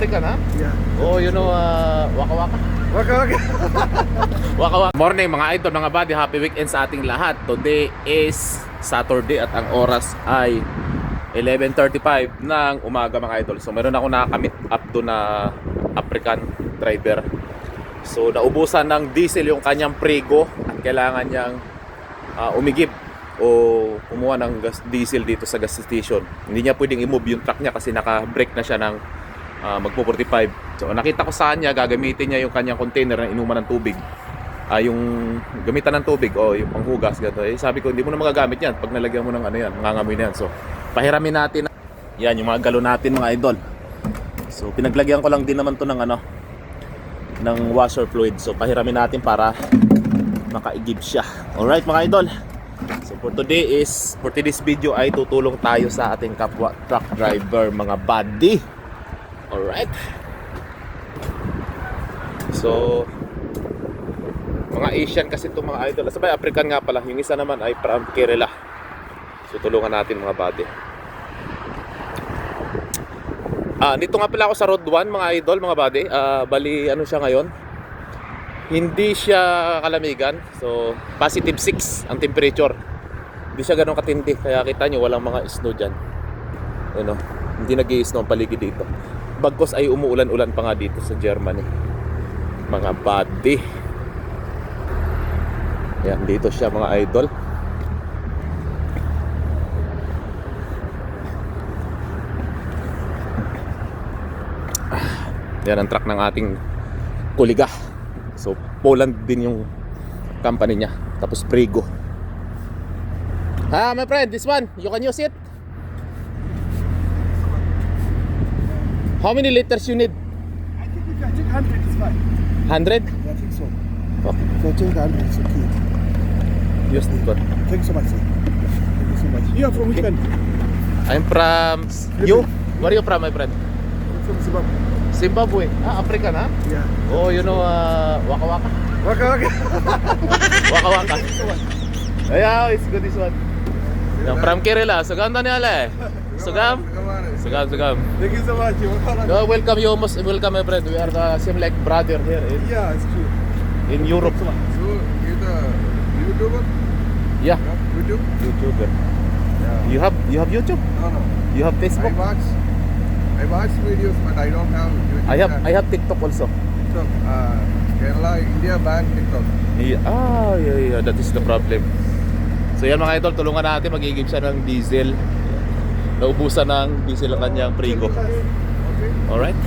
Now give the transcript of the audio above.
African, ha? Yeah. Oh, you know, Waka Waka. Waka Waka. Waka Waka. Morning mga idol, mga buddy. Happy weekend sa ating lahat. Today is Saturday at ang oras ay 11:35 ng umaga mga idol. So meron ako nakakamit up doon na African driver. So naubusan ng diesel yung kanyang Prego at kailangan niyang umigib o kumuha ng diesel dito sa gas station. Hindi niya pwedeng i-move yung truck niya kasi naka-brake na siya ng magpo 45. So nakita ko sa kanya gagamitin niya yung kanyang container na inuman ng tubig. Yung gamitan ng tubig o yung panghugas ganito. Sabi ko hindi mo na magagamit yan pag nalagyan mo ng ano yan, mangangamoy na yan. So pahiramin natin yan yung mga galon natin mga idol. So pinaglagyan ko lang din naman to ng ano ng washer fluid. So pahiramin natin para makaigib siya. Alright mga idol. So for today's video ay tutulong tayo sa ating kapwa truck driver mga buddy. Alright. So mga Asian kasi itong mga idol. Sabay African nga pala. Yung isa naman ay from Kerala. So tulungan natin mga buddy. Dito nga pala ako sa Road 1 mga idol, mga buddy. Bali ano siya ngayon? Hindi siya kalamigan. So positive 6 ang temperature. Hindi siya ganun katindi. Kaya kita nyo walang mga snow dyan. Ano, hindi nag-i-snow ang paligid dito. Bagkos ay umuulan-ulan pa nga dito sa Germany. Mga buddy. Yan, dito siya mga idol. Yan ang truck ng ating kuliga. So Poland din yung company niya. Tapos Prego. My friend, this one, you can use it. How many liters you need? I think 100 is fine. 100? Yeah, I think so. Okay. So I think 100 is okay. Use this one. Thank you so much, sir. Thank you so much. You are from which country? I'm from... You? Where are you from, my friend? I'm from Zimbabwe. Zimbabwe. African, ha? Yeah. Oh, you know, Waka Waka. Waka Waka. Waka Waka. Yeah, it's good this one. Yang from Kerala. Sugam tani ale. Sugam. Sugam. Thank you so much. Waka Waka. No, welcome you, most welcome my friend. We are the same like brother here Yeah, it's true. in Europe. So you're the YouTuber? Yeah, YouTube? YouTuber. Yeah. You have YouTube? No. You have Facebook? I watch videos, but I don't have YouTube. I have TikTok also. TikTok. Kerala, India banned TikTok. Yeah, that is the problem. So yan mga idol, tulungan natin magigib siya ng diesel. Naubusan ng diesel ang kanyang Prego. Okay. Alright?